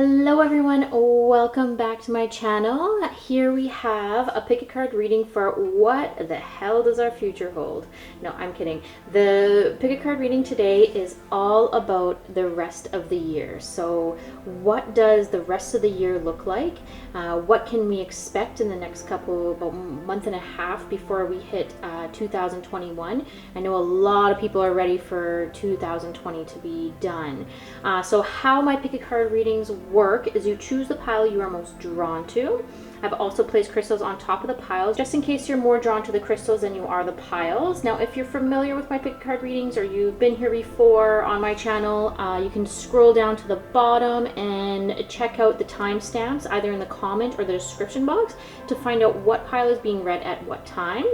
Hello everyone, welcome back to my channel. Here we have a pick a card reading for what the hell does our future hold? No, I'm kidding. The pick a card reading today is all about the rest of the year. So what does the rest of the year look like? What can we expect in the next about month and a half before we hit 2021? I know a lot of people are ready for 2020 to be done. So how my pick a card readings work is you choose the pile you are most drawn to. I've also placed crystals on top of the piles just in case you're more drawn to the crystals than you are the piles. Now if you're familiar with my pick a card readings or you've been here before on my channel, you can scroll down to the bottom and check out the timestamps either in the comment or the description box to find out what pile is being read at what time.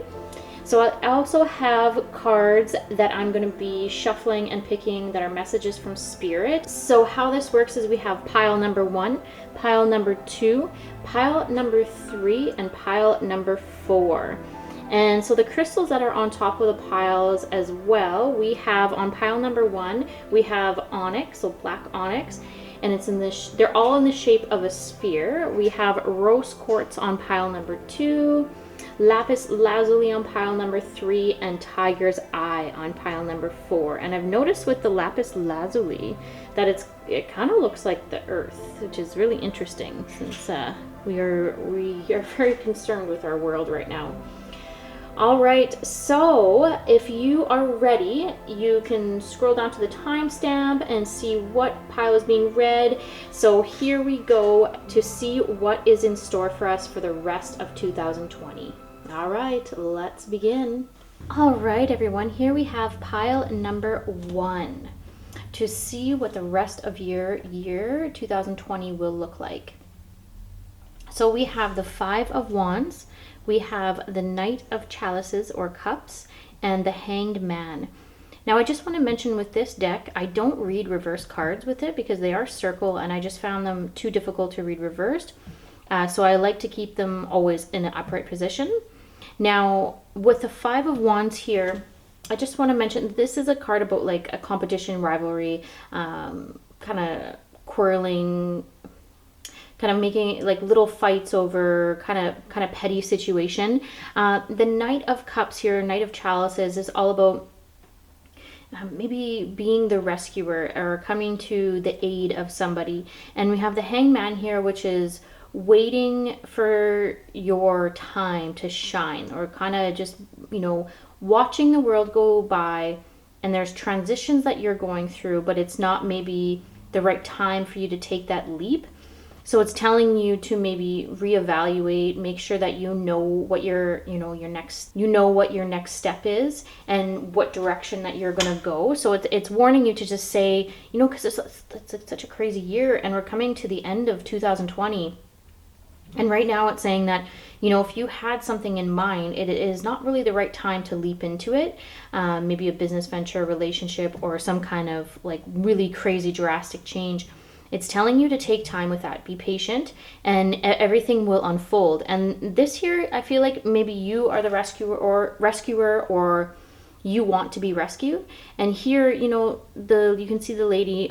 So I also have cards that I'm going to be shuffling and picking that are messages from Spirit. So how this works is we have pile number 1, pile number 2, pile number 3, and pile number 4. And so the crystals that are on top of the piles as well, we have on pile number 1, we have onyx, so black onyx. And it's in this, they're all in the shape of a sphere. We have rose quartz on pile number 2, lapis lazuli on pile number 3, and tiger's eye on pile number 4. And I've noticed with the lapis lazuli that it kind of looks like the earth, which is really interesting since we are very concerned with our world right now. All right, so if you are ready, you can scroll down to the timestamp and see what pile is being read. So here we go to see what is in store for us for the rest of 2020. All right, let's begin. All right, everyone, here we have pile number 1 to see what the rest of year 2020 will look like. So we have the 5 of Wands, we have the Knight of Chalices or Cups, and the Hanged Man. Now I just want to mention with this deck, I don't read reverse cards with it because they are circle and I just found them too difficult to read reversed. So I like to keep them always in an upright position. Now with the 5 of Wands here, I just want to mention this is a card about like a competition, rivalry, kind of quarreling, kind of making like little fights over kind of petty situation. The Knight of Cups here, Knight of Chalices, is all about maybe being the rescuer or coming to the aid of somebody. And we have the Hanged Man here, which is waiting for your time to shine, or kind of just, you know, watching the world go by, and there's transitions that you're going through, but it's not maybe the right time for you to take that leap. So it's telling you to maybe reevaluate, make sure that you know what your next step is and what direction that you're going to go. So it's warning you to just say, you know, because it's such a crazy year and we're coming to the end of 2020. And right now it's saying that, you know, if you had something in mind, it is not really the right time to leap into it. Maybe a business venture, relationship, or some kind of like really crazy drastic change. It's telling you to take time with that, be patient, and everything will unfold. And this here, I feel like maybe you are the rescuer or you want to be rescued. And here, you know, you can see the lady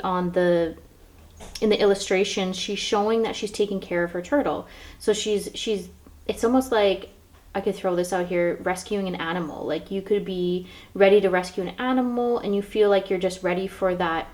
in the illustration, she's showing that she's taking care of her turtle. So it's almost like, I could throw this out here, rescuing an animal. Like you could be ready to rescue an animal and you feel like you're just ready for that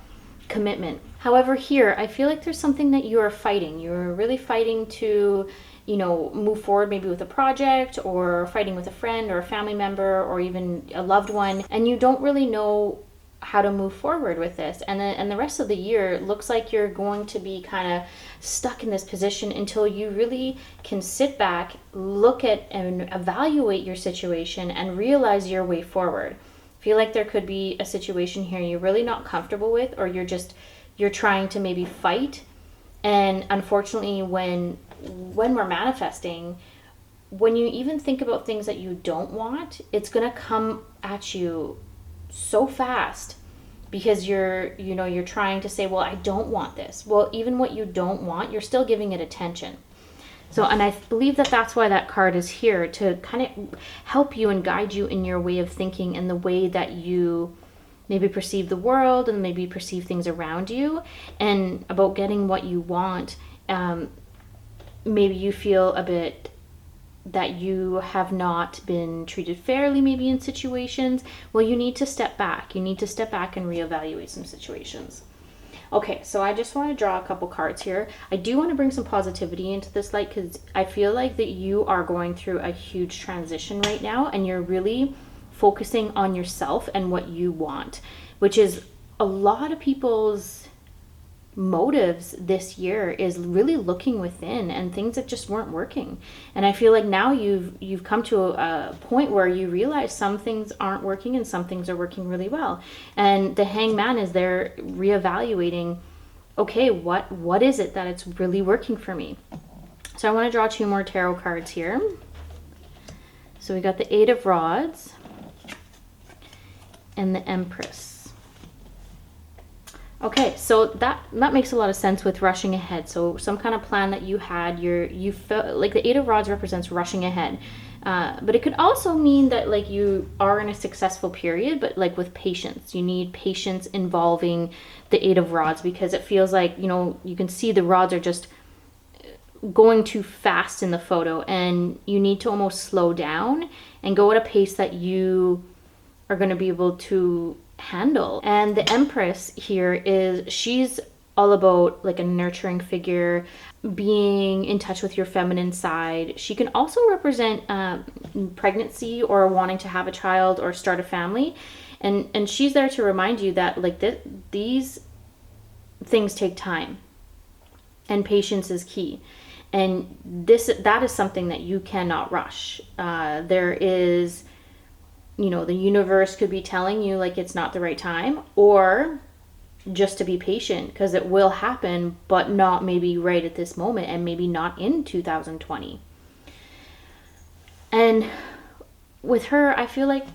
commitment. However, here I feel like there's something that you are fighting. You're really fighting to, you know, move forward maybe with a project, or fighting with a friend or a family member or even a loved one, and you don't really know how to move forward with this. And the rest of the year looks like you're going to be kind of stuck in this position until you really can sit back, look at and evaluate your situation and realize your way forward. Feel like there could be a situation here you're really not comfortable with, or you're trying to maybe fight. And unfortunately, when we're manifesting, when you even think about things that you don't want, it's going to come at you so fast because you're trying to say, well, I don't want this. Well, even what you don't want, you're still giving it attention. So, and I believe that that's why that card is here, to kind of help you and guide you in your way of thinking and the way that you maybe perceive the world and maybe perceive things around you, and about getting what you want. Maybe you feel a bit that you have not been treated fairly, maybe in situations. Well, you need to step back. You need to step back and reevaluate some situations. Okay, so I just want to draw a couple cards here. I do want to bring some positivity into this light, because I feel like that you are going through a huge transition right now, and you're really focusing on yourself and what you want, which is a lot of people's motives this year, is really looking within and things that just weren't working. And I feel like now you've come to a point where you realize some things aren't working and some things are working really well. And the Hangman is there reevaluating, okay, what is it that it's really working for me? So I want to draw 2 more tarot cards here. So we got the 8 of Rods and the Empress. Okay, so that makes a lot of sense with rushing ahead. So some kind of plan that you had, you felt like the 8 of Rods represents rushing ahead. But it could also mean that like you are in a successful period, but like with patience. You need patience involving the 8 of Rods, because it feels like, you know, you can see the rods are just going too fast in the photo, and you need to almost slow down and go at a pace that you are going to be able to handle. And the Empress here she's all about like a nurturing figure, being in touch with your feminine side. She can also represent pregnancy or wanting to have a child or start a family, and she's there to remind you that like these things take time, and patience is key. And that is something that you cannot rush. There is, you know, the universe could be telling you like it's not the right time, or just to be patient, because it will happen, but not maybe right at this moment, and maybe not in 2020. And with her, I feel like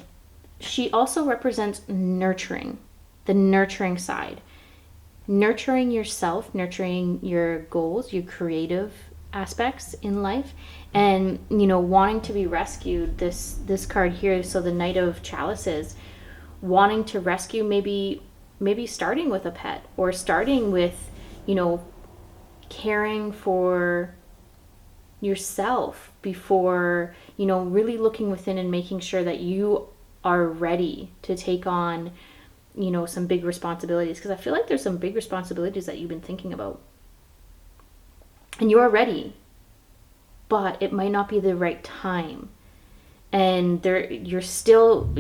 she also represents nurturing, the nurturing side, nurturing yourself, nurturing your goals, your creative aspects in life, and you know, wanting to be rescued. This card here, so the Knight of Chalices, wanting to rescue, maybe starting with a pet, or starting with, you know, caring for yourself before, you know, really looking within and making sure that you are ready to take on, you know, some big responsibilities. Because I feel like there's some big responsibilities that you've been thinking about, and you are ready, but it might not be the right time. And you're still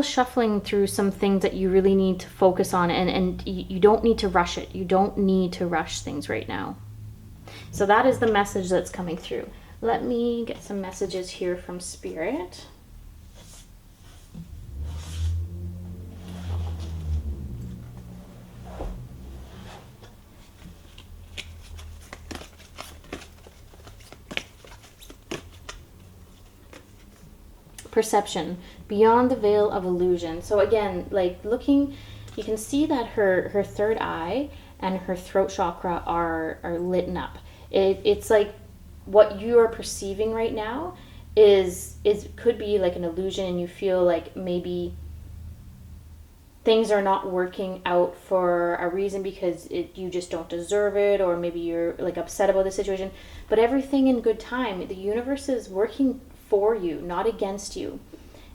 shuffling through some things that you really need to focus on, and you don't need to rush it. You don't need to rush things right now. So that is the message that's coming through. Let me get some messages here from Spirit. Perception, beyond the veil of illusion. So again, like looking, you can see that her third eye and her throat chakra are lit up. It's like what you are perceiving right now is could be like an illusion, and you feel like maybe things are not working out for a reason, because you just don't deserve it, or maybe you're like upset about the situation. But everything in good time. The universe is working for you, not against you.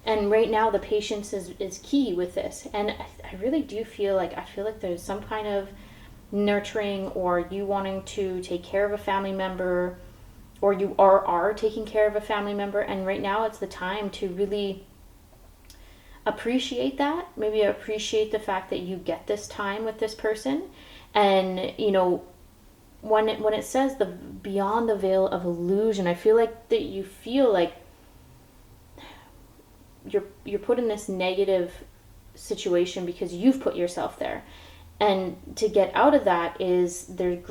And right now the patience is key with this. And I really do feel like there's some kind of nurturing, or you wanting to take care of a family member, or you are taking care of a family member. And right now it's the time to really appreciate that. Maybe appreciate the fact that you get this time with this person. And you know, when it says the beyond the veil of illusion, I feel like that you feel like you're put in this negative situation because you've put yourself there. And to get out of that is there's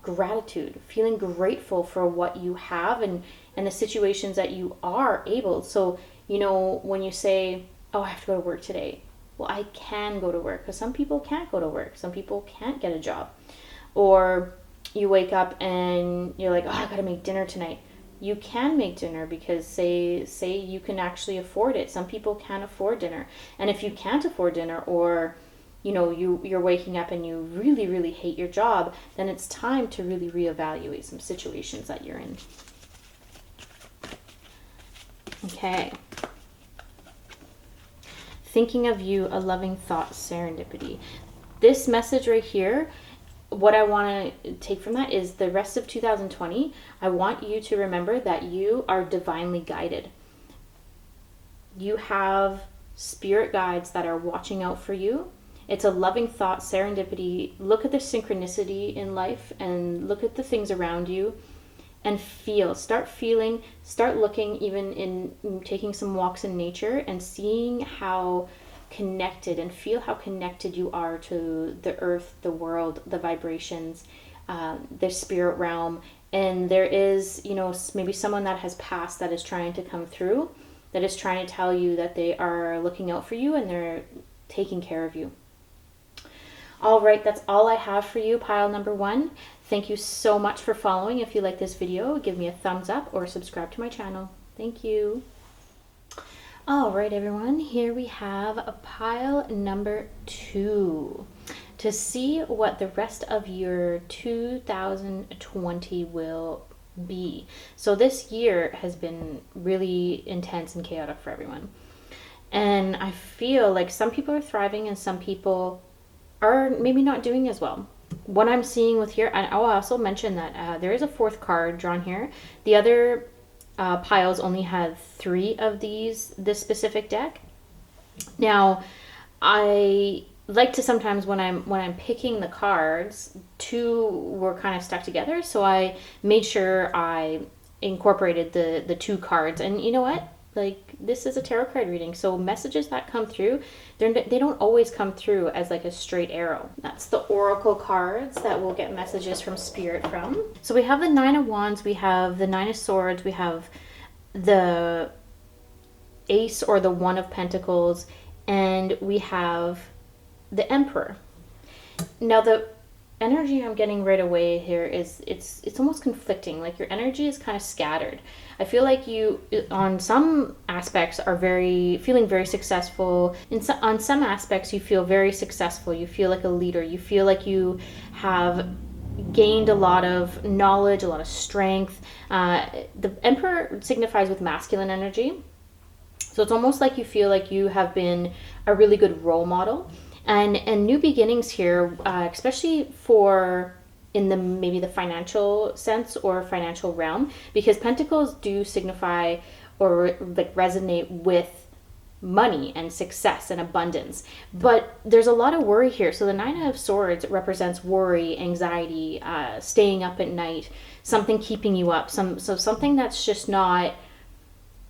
gratitude, feeling grateful for what you have, and the situations that you are able. So, you know, when you say, oh, I have to go to work today. Well, I can go to work, because some people can't go to work. Some people can't get a job. Or you wake up and you're like, oh, I gotta make dinner tonight. you can make dinner because say you can actually afford it. Some people can't afford dinner. And if you can't afford dinner, or you're waking up and you really, really hate your job, then it's time to really reevaluate some situations that you're in. Okay. Thinking of you, a loving thought, serendipity. This message right here, what I want to take from that is the rest of 2020, I want you to remember that you are divinely guided. You have spirit guides that are watching out for you. It's a loving thought, serendipity. Look at the synchronicity in life and look at the things around you and start feeling, start looking, even in taking some walks in nature and seeing how connected, and feel how connected you are to the earth, the world, the vibrations, the spirit realm. And there is, maybe someone that has passed that is trying to come through, that is trying to tell you that they are looking out for you and they're taking care of you. All right, that's all I have for you, pile number 1. Thank you so much for following. If you like this video, give me a thumbs up or subscribe to my channel. Thank you. All right, everyone, here we have a pile number 2 to see what the rest of your 2020 will be. So this year has been really intense and chaotic for everyone. And I feel like some people are thriving and some people are maybe not doing as well. What I'm seeing with here, and I'll also mention that there is a 4th card drawn here. The other piles only had 3 of this specific deck. Now, I like to sometimes when I'm picking the cards, 2 were kind of stuck together, so I made sure I incorporated the 2 cards. And you know what? Like, this is a tarot card reading, so messages that come through, they don't always come through as like a straight arrow. That's the oracle cards that we'll get messages from spirit from. So we have the 9 of Wands, we have the 9 of Swords, we have the Ace or the 1 of Pentacles, and we have the Emperor. Now the energy I'm getting right away here is it's almost conflicting. Like, your energy is kind of scattered. I feel like you on some aspects are feeling very successful. On some aspects you feel very successful. You feel like a leader. You feel like you have gained a lot of knowledge, a lot of strength. The Emperor signifies with masculine energy. So it's almost like you feel like you have been a really good role model. And new beginnings here, especially for in maybe the financial sense or financial realm, because Pentacles do signify or like resonate with money and success and abundance. But there's a lot of worry here. So the 9 of Swords represents worry, anxiety, staying up at night, something keeping you up, something that's just not.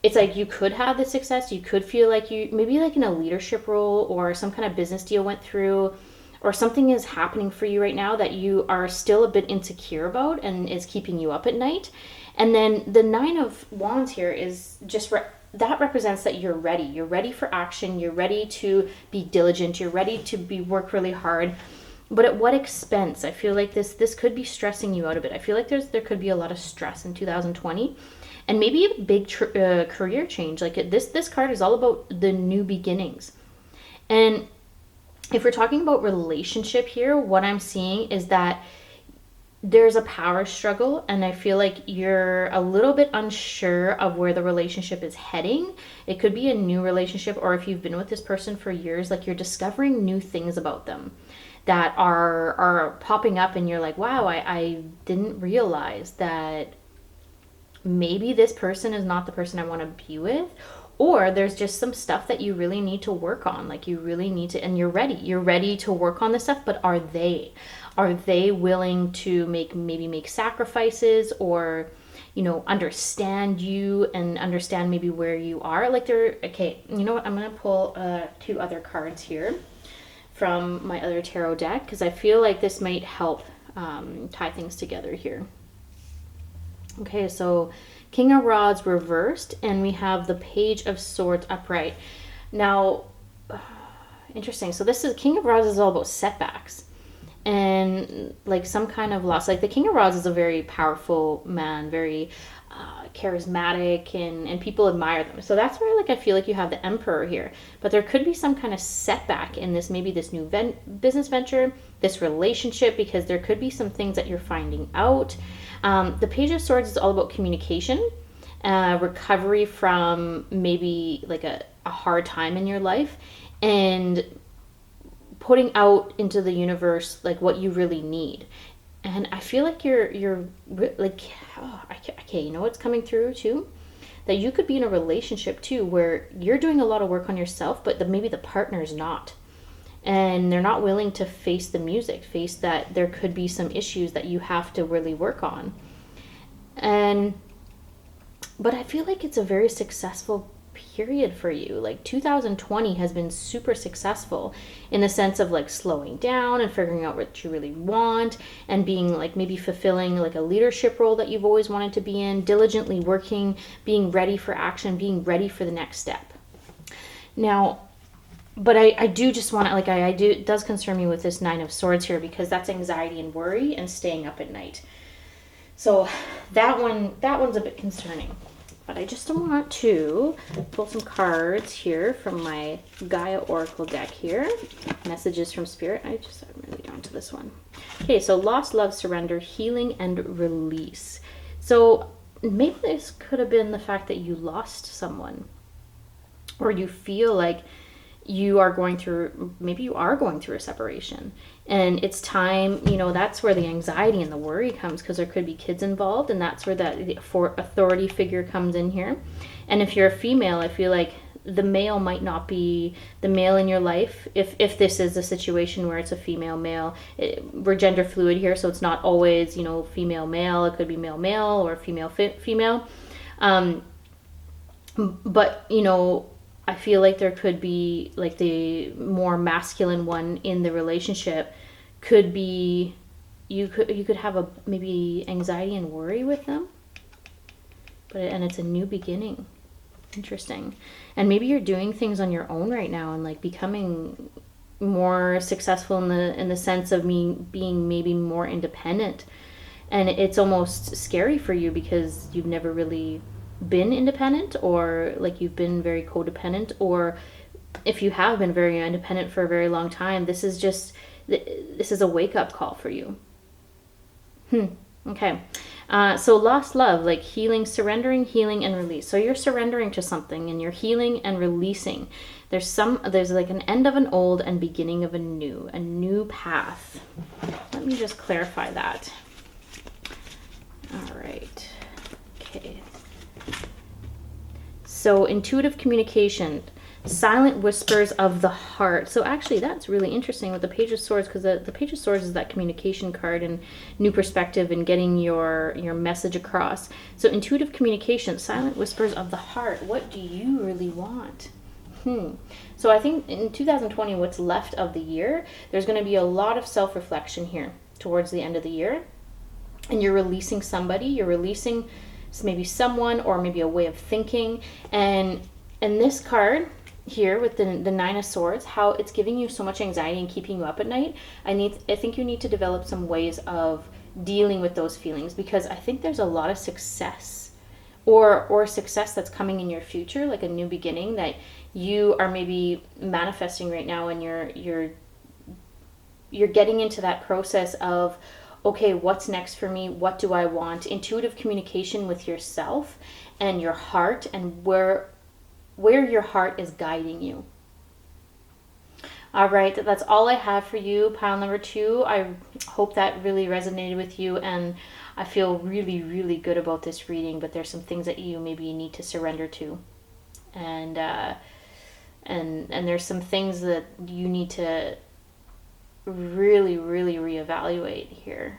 It's like you could have the success, you could feel like you, maybe like in a leadership role or some kind of business deal went through, or something is happening for you right now that you are still a bit insecure about and is keeping you up at night. And then the 9 of Wands here is just, that represents that you're ready. You're ready for action, you're ready to be diligent, you're ready to work really hard. But at what expense? I feel like this could be stressing you out a bit. I feel like there could be a lot of stress in 2020. And maybe a big career change. Like this card is all about the new beginnings. And if we're talking about relationship here, what I'm seeing is that there's a power struggle, and I feel like you're a little bit unsure of where the relationship is heading. It could be a new relationship, or if you've been with this person for years, like you're discovering new things about them that are popping up, and you're like, wow, I didn't realize that maybe this person is not the person I want to be with. Or there's just some stuff that you really need to work on. Like you really need to, and you're ready to work on this stuff, but are they willing to make sacrifices, or understand you and understand maybe where you are? Like okay, you know what, I'm gonna pull 2 other cards here from my other tarot deck, because I feel like this might help tie things together here. Okay, so King of Rods reversed, and we have the Page of Swords upright. Now, interesting. So this is, King of Rods is all about setbacks and like some kind of loss. Like the King of Rods is a very powerful man, very charismatic and people admire them. So that's where like I feel like you have the Emperor here. But there could be some kind of setback in this, maybe this new business venture, this relationship, because there could be some things that you're finding out. The Page of Swords is all about communication, recovery from maybe like a hard time in your life, and putting out into the universe like what you really need. And I feel like you're like, okay, you know what's coming through too? That you could be in a relationship too where you're doing a lot of work on yourself, but maybe the partner's not. And they're not willing to face the music, face that there could be some issues that you have to really work on. But I feel like it's a very successful period for you. Like 2020 has been super successful in the sense of like slowing down and figuring out what you really want, and being like maybe fulfilling like a leadership role that you've always wanted to be in, diligently working, being ready for action, being ready for the next step. Now, but I do just want to, like, it does concern me with this Nine of Swords here, because that's anxiety and worry and staying up at night. So that one's a bit concerning. But I just want to pull some cards here from my Gaia Oracle deck here. Messages from Spirit. I'm really drawn to this one. Okay, so loss, love, surrender, healing, and release. So maybe this could have been the fact that you lost someone, or you feel like you are going through a separation, and it's time, that's where the anxiety and the worry comes, because there could be kids involved, and that's where the authority figure comes in here. And if you're a female, I feel like the male might not be the male in your life, if this is a situation where it's a female male. We're gender fluid here, so it's not always female male. It could be male male or female female, but I feel like there could be like the more masculine one in the relationship could be, you could have a maybe anxiety and worry with them, and it's a new beginning. Interesting. And maybe you're doing things on your own right now and like becoming more successful in the sense of being maybe more independent, and it's almost scary for you because you've never really been independent, or like you've been very codependent, or if you have been very independent for a very long time, this is a wake-up call for you. Okay. So lost love, like healing, surrendering, healing, and release. So you're surrendering to something and you're healing and releasing. There's like an end of an old and beginning of a new path. Let me just clarify that. All right. Okay. So intuitive communication, silent whispers of the heart. So actually that's really interesting with the Page of Swords, because the Page of Swords is that communication card and new perspective and getting your message across. So intuitive communication, silent whispers of the heart. What do you really want? So I think in 2020, what's left of the year, there's going to be a lot of self-reflection here towards the end of the year. And you're releasing somebody, you're releasing maybe someone, or maybe a way of thinking. And this card here with the Nine of Swords, how it's giving you so much anxiety and keeping you up at night, I think you need to develop some ways of dealing with those feelings, because I think there's a lot of success or success that's coming in your future, like a new beginning that you are maybe manifesting right now, and you're getting into that process of, okay, what's next for me? What do I want? Intuitive communication with yourself and your heart, and where your heart is guiding you. All right, that's all I have for you, pile number 2. I hope that really resonated with you, and I feel really, really good about this reading, but there's some things that you need to surrender to. And there's some things that you need to really, really reevaluate here.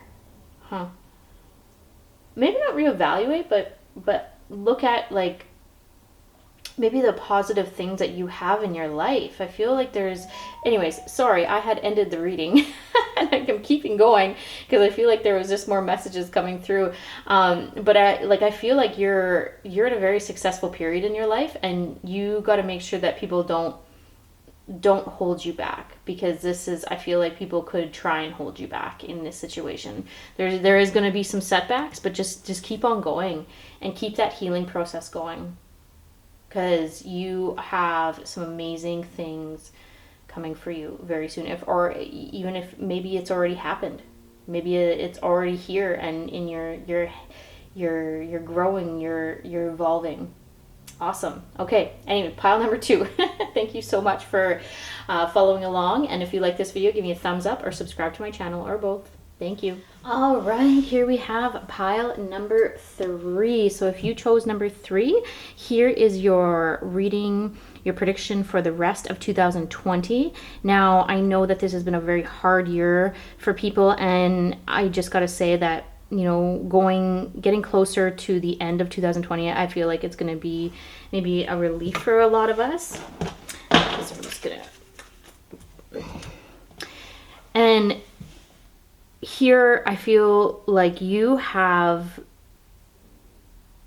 Maybe not reevaluate, but look at like maybe the positive things that you have in your life. I feel like anyways, sorry, I had ended the reading and I'm keeping going because I feel like there was just more messages coming through. But I feel like you're at a very successful period in your life, and you got to make sure that people don't don't hold you back, because this is, I feel like people could try and hold you back in this situation. There is going to be some setbacks, but just keep on going and keep that healing process going, because you have some amazing things coming for you very soon. If, or even if maybe it's already happened, maybe it's already here, and in you're growing, you're evolving. Awesome. Okay. Anyway, pile number 2. Thank you so much for following along. And if you like this video, give me a thumbs up or subscribe to my channel, or both. Thank you. All right. Here we have pile number 3. So if you chose number 3, here is your reading, your prediction for the rest of 2020. Now, I know that this has been a very hard year for people, and I just got to say that, you know, getting closer to the end of 2020, I feel like it's going to be maybe a relief for a lot of us. So I'm just going to... And here, I feel like you have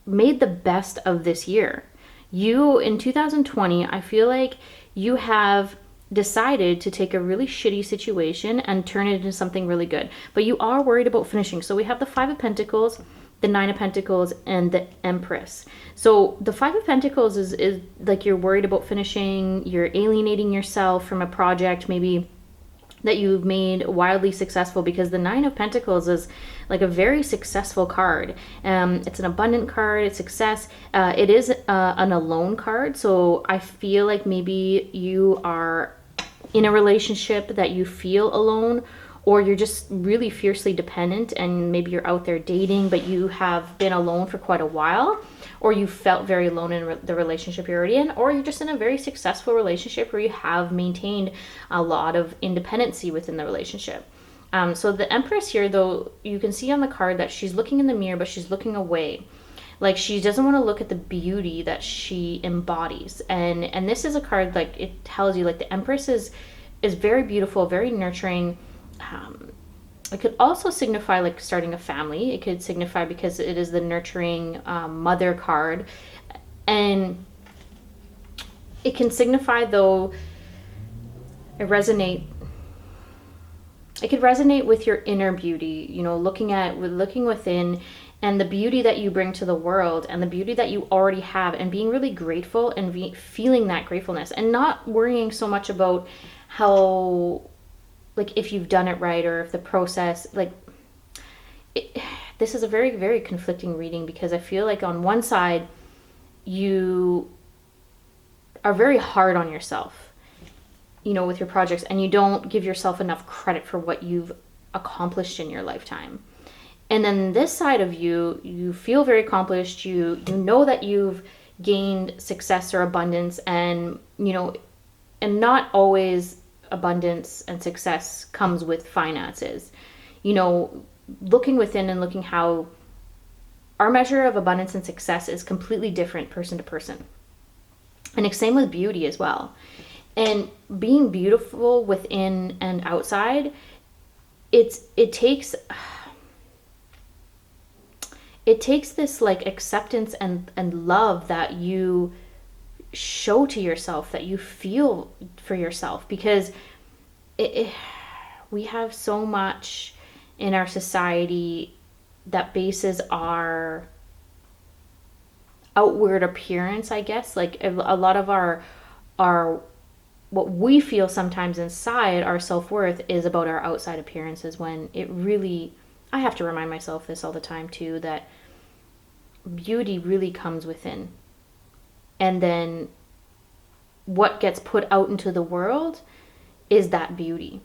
made the best of this year. You, in 2020, I feel like you have decided to take a really shitty situation and turn it into something really good. But you are worried about finishing. So we have the 5 of Pentacles, the 9 of Pentacles, and the Empress. So the 5 of Pentacles is like you're worried about finishing, you're alienating yourself from a project maybe that you've made wildly successful, because the 9 of Pentacles is like a very successful card. It's an abundant card, it's success. It is an alone card. So I feel like maybe you are in a relationship that you feel alone, or you're just really fiercely dependent, and maybe you're out there dating, but you have been alone for quite a while, or you felt very alone in the relationship you're already in, or you're just in a very successful relationship where you have maintained a lot of independency within the relationship. So the Empress here, though, you can see on the card that she's looking in the mirror, but she's looking away. Like, she doesn't want to look at the beauty that she embodies. And this is a card, like, it tells you, like, the Empress is very beautiful, very nurturing. It could also signify like starting a family. It could signify, because it is the nurturing mother card. And it can signify, though, it could resonate with your inner beauty, you know, looking within, and the beauty that you bring to the world, and the beauty that you already have, and being really grateful, and feeling that gratefulness, and not worrying so much about how, like, if you've done it right, or if the process, like, this is a very, very conflicting reading, because I feel like on one side, you are very hard on yourself, you know, with your projects, and you don't give yourself enough credit for what you've accomplished in your lifetime. And then this side of you feel very accomplished, you know that you've gained success or abundance, and, you know, and not always abundance and success comes with finances. You know, looking within and looking how our measure of abundance and success is completely different person to person. And it's same with beauty as well. And being beautiful within and outside, it takes this like acceptance and love that you show to yourself, that you feel for yourself, because we have so much in our society that bases our outward appearance, I guess. Like, a lot of our what we feel sometimes inside, our self-worth, is about our outside appearances, when it really, I have to remind myself this all the time too, that beauty really comes within. And then what gets put out into the world is that beauty.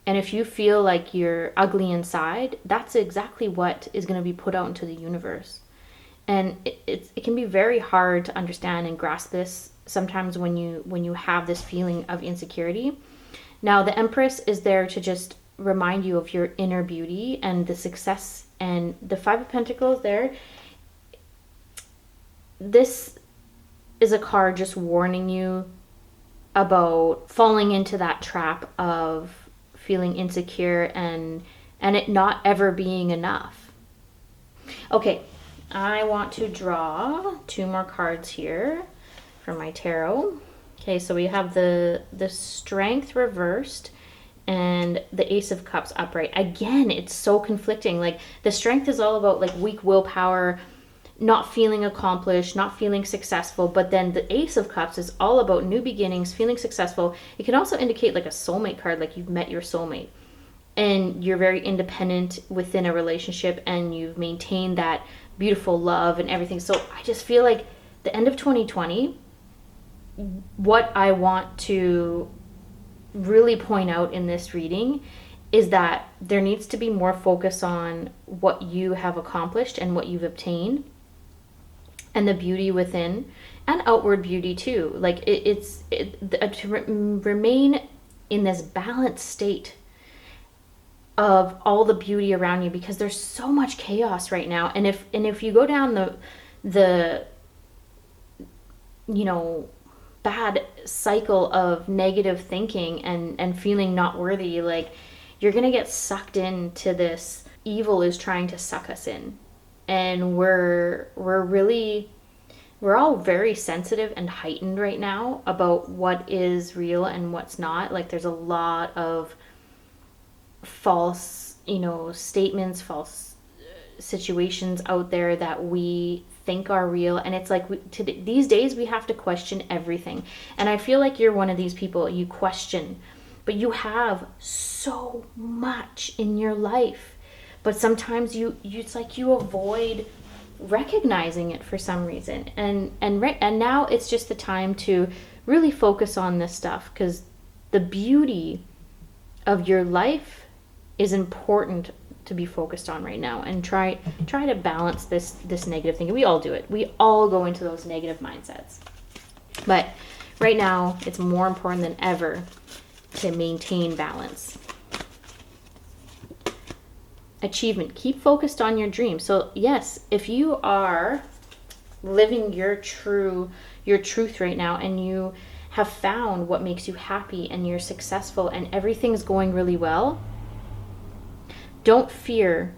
And if you feel like you're ugly inside, that's exactly what is going to be put out into the universe. And it can be very hard to understand and grasp this sometimes when you have this feeling of insecurity. Now, the Empress is there to just remind you of your inner beauty and the success. And the 5 of Pentacles there, this is a card just warning you about falling into that trap of feeling insecure and it not ever being enough. Okay, I want to draw 2 more cards here for my tarot. Okay, so we have the Strength reversed and the Ace of Cups upright. Again, it's so conflicting. Like the Strength is all about like weak willpower, not feeling accomplished, not feeling successful. But then the Ace of Cups is all about new beginnings, feeling successful. It can also indicate like a soulmate card, like you've met your soulmate and you're very independent within a relationship and you've maintained that beautiful love and everything. So I just feel like the end of 2020, what I want to really point out in this reading is that there needs to be more focus on what you have accomplished and what you've obtained and the beauty within and outward beauty too. Like to remain in this balanced state of all the beauty around you, because there's so much chaos right now. And if you go down the bad cycle of negative thinking and feeling not worthy, like you're gonna get sucked into this. Evil is trying to suck us in, and we're all very sensitive and heightened right now about what is real and what's not. Like there's a lot of false statements, false situations out there that we think are real, and it's like these days we have to question everything. And I feel like you're one of these people. You question, but you have so much in your life, but sometimes it's like you avoid recognizing it for some reason. And now it's just the time to really focus on this stuff, because the beauty of your life is important to be focused on right now, and try to balance this negative thinking. We all do it. We all go into those negative mindsets. But right now, it's more important than ever to maintain balance. Achievement. Keep focused on your dream. So yes, if you are living your truth right now, and you have found what makes you happy, and you're successful, and everything's going really well, don't fear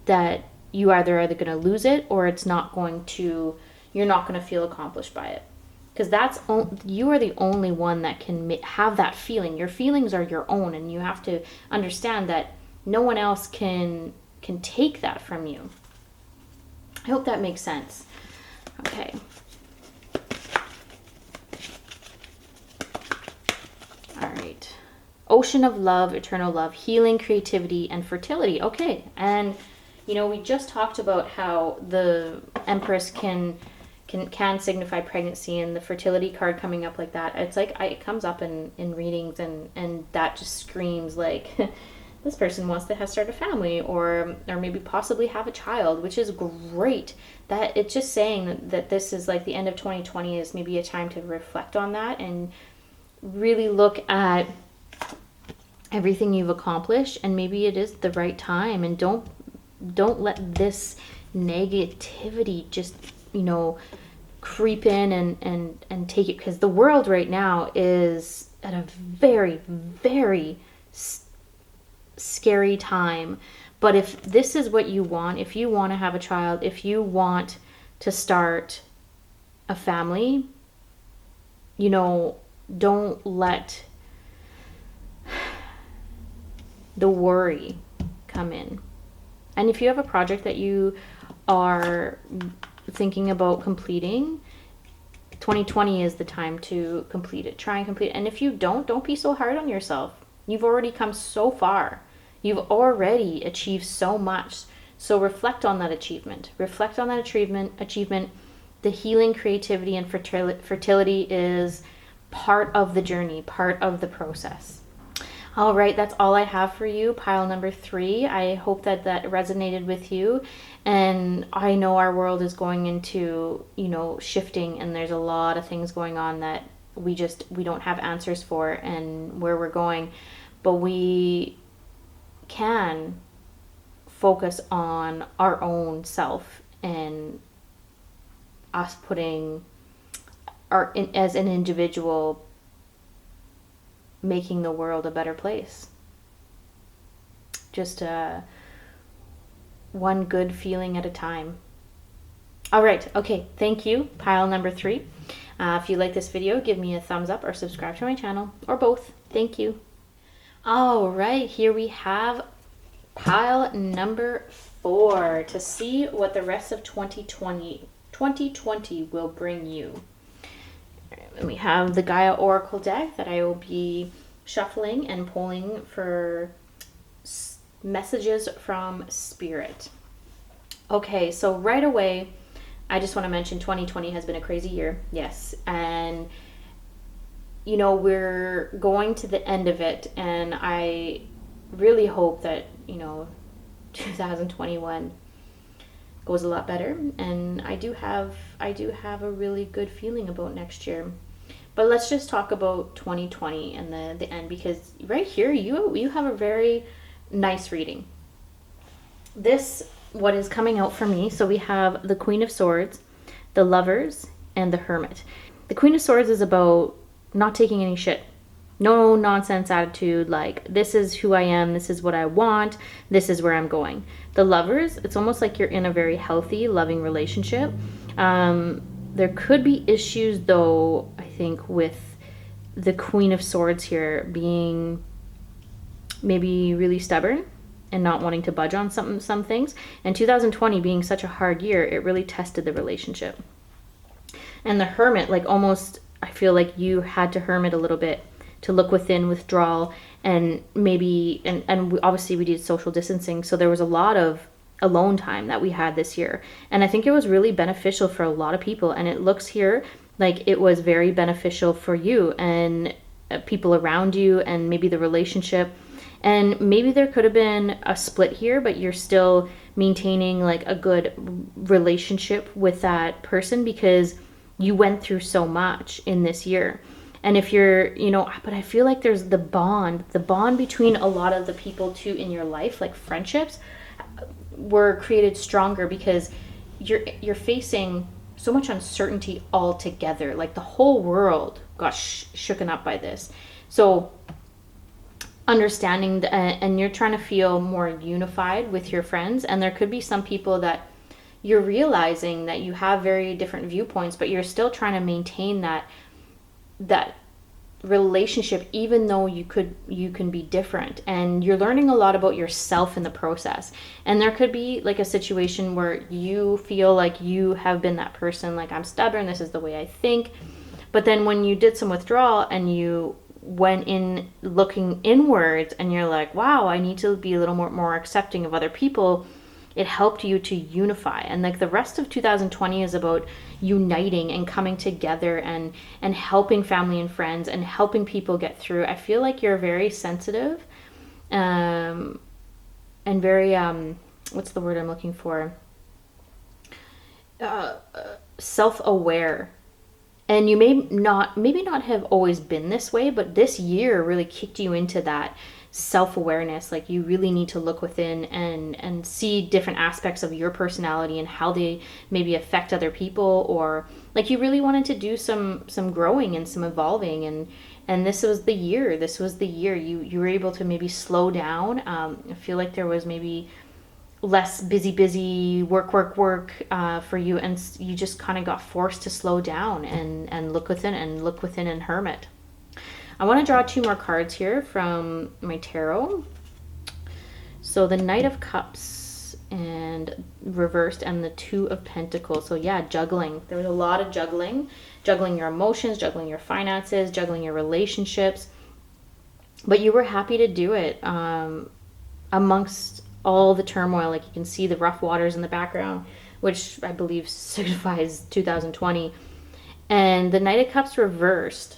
that you are either going to lose it, or you're not going to feel accomplished by it. Because you are the only one that can have that feeling. Your feelings are your own, and you have to understand that no one else can take that from you. I hope that makes sense. Okay. All right. Ocean of love, eternal love, healing, creativity, and fertility. Okay, and we just talked about how the Empress can signify pregnancy, and the fertility card coming up like that. It's like it comes up in readings, and that just screams like this person wants to start a family, or maybe possibly have a child, which is great. That it's just saying that this is like the end of 2020 is maybe a time to reflect on that and really look at everything you've accomplished, and maybe it is the right time. And don't let this negativity just creep in and take it, because the world right now is at a very, very scary time. But if this is what you want, if you want to have a child, if you want to start a family, don't let the worry come in. And if you have a project that you are thinking about completing, 2020 is the time to complete it. Try and complete it. And if you don't be so hard on yourself. You've already come so far. You've already achieved so much. So reflect on that achievement. Reflect on that achievement. The healing, creativity, and fertility is part of the journey, part of the process. All right, that's all I have for you, pile number 3. I hope that resonated with you. And I know our world is going into, shifting, and there's a lot of things going on that we don't have answers for, and where we're going. But we can focus on our own self, and us putting as an individual, making the world a better place. Just one good feeling at a time. All right. Okay. Thank you. Pile number 3. If you like this video, give me a thumbs up or subscribe to my channel, or both. Thank you. All right, here we have pile number 4 to see what the rest of 2020 will bring you. And we have the Gaia Oracle deck that I will be shuffling and pulling for messages from Spirit. Okay, so right away, I just want to mention 2020 has been a crazy year. Yes, and you know, we're going to the end of it, and I really hope that, you know, 2021 goes a lot better, and I do have a really good feeling about next year. But let's just talk about 2020 and the end, because right here you have a very nice reading. This, what is coming out for me, so we have the Queen of Swords, the Lovers, and the Hermit. The Queen of Swords is about not taking any shit. No nonsense attitude, like, this is who I am, this is what I want, this is where I'm going. The Lovers, it's almost like you're in a very healthy, loving relationship. There could be issues, though, I think, with the Queen of Swords here being maybe really stubborn and not wanting to budge on some things. And 2020 being such a hard year, it really tested the relationship. And the Hermit, like, almost, I feel like you had to hermit a little bit, to look within, withdrawal, and maybe, and obviously we did social distancing, so there was a lot of alone time that we had this year. And I think it was really beneficial for a lot of people, and it looks here like it was very beneficial for you and people around you, and maybe the relationship. And maybe there could have been a split here, but you're still maintaining like a good relationship with that person because you went through so much in this year. And if you're, you know, but I feel like there's the bond between a lot of the people too in your life, like friendships, were created stronger because you're facing so much uncertainty altogether. Like the whole world got shooken up by this. So understanding and you're trying to feel more unified with your friends, and there could be some people that you're realizing that you have very different viewpoints, but you're still trying to maintain that relationship, even though you can be different, and you're learning a lot about yourself in the process. And there could be like a situation where you feel like you have been that person, like, I'm stubborn, this is the way I think. But then when you did some withdrawal and you went in looking inwards and you're like, wow, I need to be a little more accepting of other people, it helped you to unify. And like the rest of 2020 is about uniting and coming together and helping family and friends and helping people get through. I feel like you're very sensitive and very what's the word I'm looking for, self-aware. And you maybe not have always been this way, but this year really kicked you into that self-awareness. Like you really need to look within and see different aspects of your personality and how they maybe affect other people, or like you really wanted to do some growing and some evolving, and this was the year you were able to maybe slow down. I feel like there was maybe less busy work for you, and you just kind of got forced to slow down and look within and hermit. I want to draw 2 more cards here from my tarot. So the Knight of Cups and reversed, and the 2 of Pentacles. So yeah, juggling. There was a lot of juggling your emotions, juggling your finances, juggling your relationships, but you were happy to do it amongst all the turmoil. Like you can see the rough waters in the background, which I believe signifies 2020. And the Knight of Cups reversed.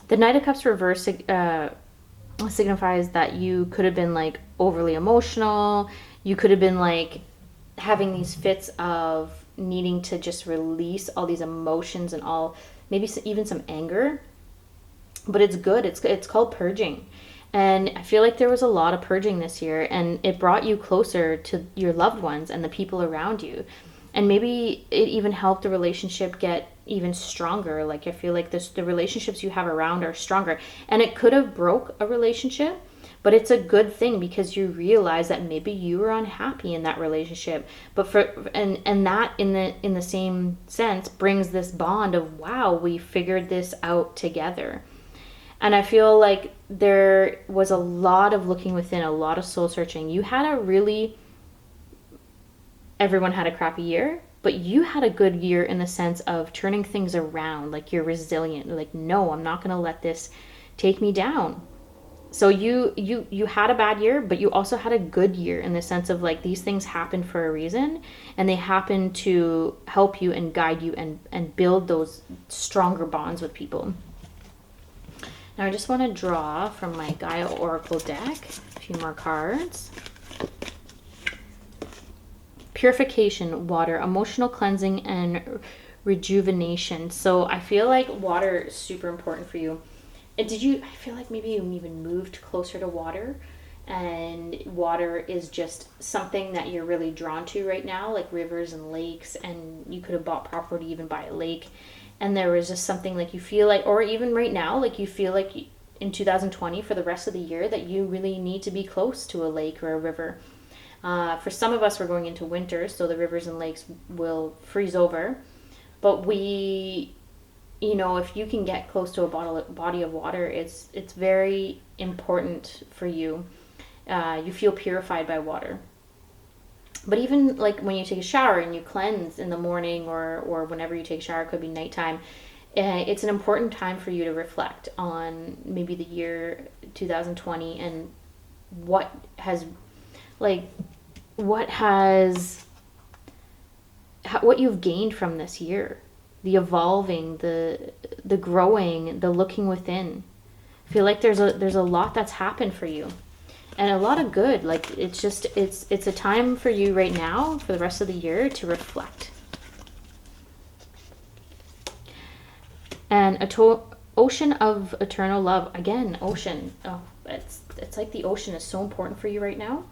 The Knight of Cups reversed signifies that you could have been like overly emotional. You could have been like having these fits of needing to just release all these emotions and all, maybe even some anger. But it's good. It's called purging. And I feel like there was a lot of purging this year, and it brought you closer to your loved ones and the people around you. And maybe it even helped the relationship get even stronger. Like I feel like the relationships you have around are stronger. And it could have broke a relationship, but it's a good thing because you realize that maybe you were unhappy in that relationship. But and that in the same sense brings this bond of, wow, we figured this out together. And I feel like there was a lot of looking within, a lot of soul searching. You had a really, everyone had a crappy year, but you had a good year in the sense of turning things around. Like you're resilient. Like, no, I'm not going to let this take me down. So you had a bad year, but you also had a good year in the sense of like these things happen for a reason, and they happen to help you and guide you and build those stronger bonds with people. Now I just want to draw from my Gaia Oracle deck a few more cards. Purification, water, emotional cleansing, and rejuvenation. So I feel like water is super important for you. And I feel like maybe you even moved closer to water, and water is just something that you're really drawn to right now, like rivers and lakes, and you could have bought property even by a lake. And there was just something like you feel like, or even right now, like you feel like in 2020 for the rest of the year that you really need to be close to a lake or a river. For some of us, we're going into winter, so the rivers and lakes will freeze over. But if you can get close to a body of water, it's very important for you. You feel purified by water. But even like when you take a shower and you cleanse in the morning or whenever you take a shower, it could be nighttime, it's an important time for you to reflect on maybe the year 2020 and what you've gained from this year. The evolving, the growing, the looking within. I feel like there's a lot that's happened for you. And a lot of good. Like it's a time for you right now, for the rest of the year, to reflect. And ocean of eternal love. Again, ocean. Oh, it's like the ocean is so important for you right now.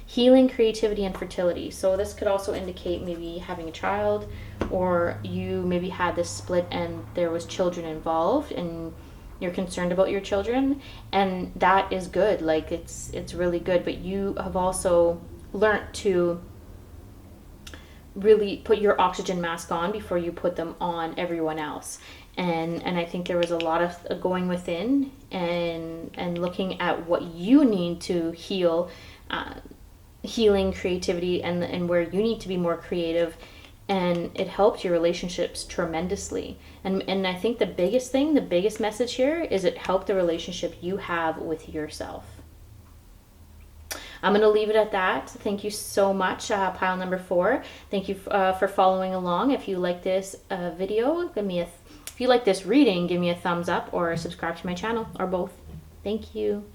Healing, creativity, and fertility. So this could also indicate maybe having a child, or you maybe had this split and there was children involved and you're concerned about your children, and that is good. Like it's really good, but you have also learned to really put your oxygen mask on before you put them on everyone else. And I think there was a lot of going within and looking at what you need to heal, healing, creativity, and where you need to be more creative. And it helped your relationships tremendously. And I think the biggest message here is it helped the relationship you have with yourself. I'm going to leave it at that. Thank you so much, pile number 4. Thank you for following along. If you like this video, if you like this reading, give me a thumbs up or subscribe to my channel, or both. Thank you.